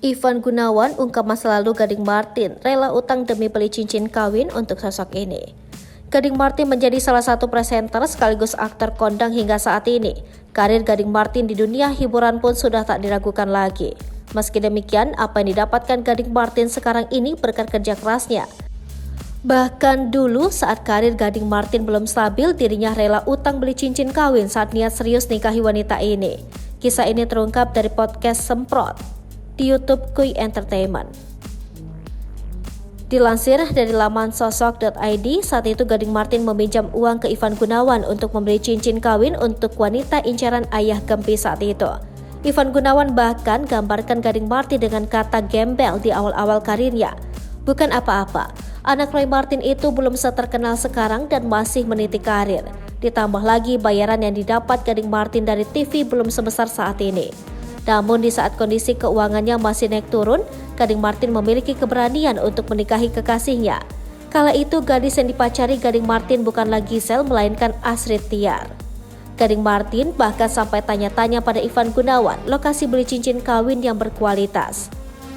Ivan Gunawan ungkap masa lalu Gading Martin, rela utang demi beli cincin kawin untuk sosok ini. Gading Martin menjadi salah satu presenter sekaligus aktor kondang hingga saat ini. Karir Gading Martin di dunia hiburan pun sudah tak diragukan lagi. Meski demikian, apa yang didapatkan Gading Martin sekarang ini berkat kerja kerasnya. Bahkan dulu saat karir Gading Martin belum stabil, dirinya rela utang beli cincin kawin saat niat serius nikahi wanita ini. Kisah ini terungkap dari podcast Semprot di YouTube Kuy Entertainment. Dilansir dari laman sosok.id, saat itu Gading Martin meminjam uang ke Ivan Gunawan untuk membeli cincin kawin untuk wanita incaran ayah Gempi saat itu. Ivan Gunawan bahkan gambarkan Gading Martin dengan kata gembel di awal-awal karirnya. Bukan apa-apa, anak Roy Martin itu belum seterkenal sekarang dan masih meniti karir. Ditambah lagi bayaran yang didapat Gading Martin dari TV belum sebesar saat ini. Namun di saat kondisi keuangannya masih naik turun, Gading Martin memiliki keberanian untuk menikahi kekasihnya. Kala itu gadis yang dipacari Gading Martin bukanlah Giselle melainkan Astrid Tiar. Gading Martin bahkan sampai tanya-tanya pada Ivan Gunawan lokasi beli cincin kawin yang berkualitas.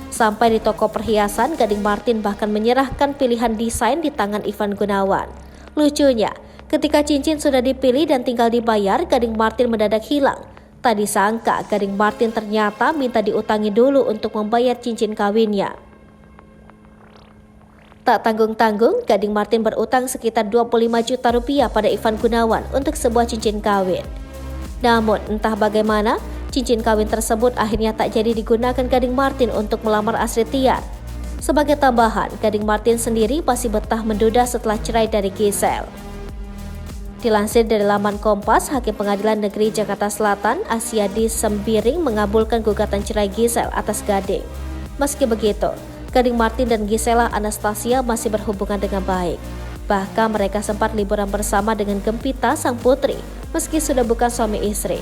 Sampai di toko perhiasan, Gading Martin bahkan menyerahkan pilihan desain di tangan Ivan Gunawan. Lucunya, ketika cincin sudah dipilih dan tinggal dibayar, Gading Martin mendadak hilang. Tak disangka Gading Martin ternyata minta diutangi dulu untuk membayar cincin kawinnya. Tak tanggung-tanggung, Gading Martin berutang sekitar 25 juta rupiah pada Ivan Gunawan untuk sebuah cincin kawin. Namun entah bagaimana, cincin kawin tersebut akhirnya tak jadi digunakan Gading Martin untuk melamar Astrid Tiar. Sebagai tambahan, Gading Martin sendiri masih betah menduda setelah cerai dari Giselle. Dilansir dari laman Kompas, Hakim Pengadilan Negeri Jakarta Selatan, Asyadi Sembiring mengabulkan gugatan cerai Giselle atas Gading. Meski begitu, Gading Martin dan Gisela Anastasia masih berhubungan dengan baik. Bahkan mereka sempat liburan bersama dengan Gempita sang putri, meski sudah bukan suami istri.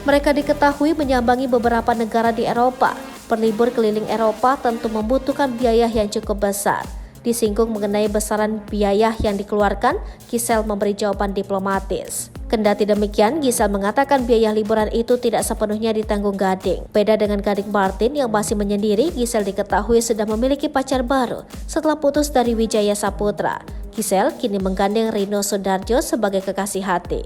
Mereka diketahui menyambangi beberapa negara di Eropa. Berlibur keliling Eropa tentu membutuhkan biaya yang cukup besar. Disinggung mengenai besaran biaya yang dikeluarkan, Giselle memberi jawaban diplomatis. Kendati demikian, Giselle mengatakan biaya liburan itu tidak sepenuhnya ditanggung Gading. Beda dengan Gading Martin yang masih menyendiri, Giselle diketahui sudah memiliki pacar baru setelah putus dari Wijaya Saputra. Giselle kini menggandeng Rino Sundarjo sebagai kekasih hati.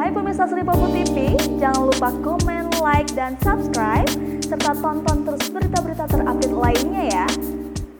Hai pemirsa Sri Popo TV, jangan lupa komen, like, dan subscribe, serta tonton terus berita-berita terupdate lainnya ya.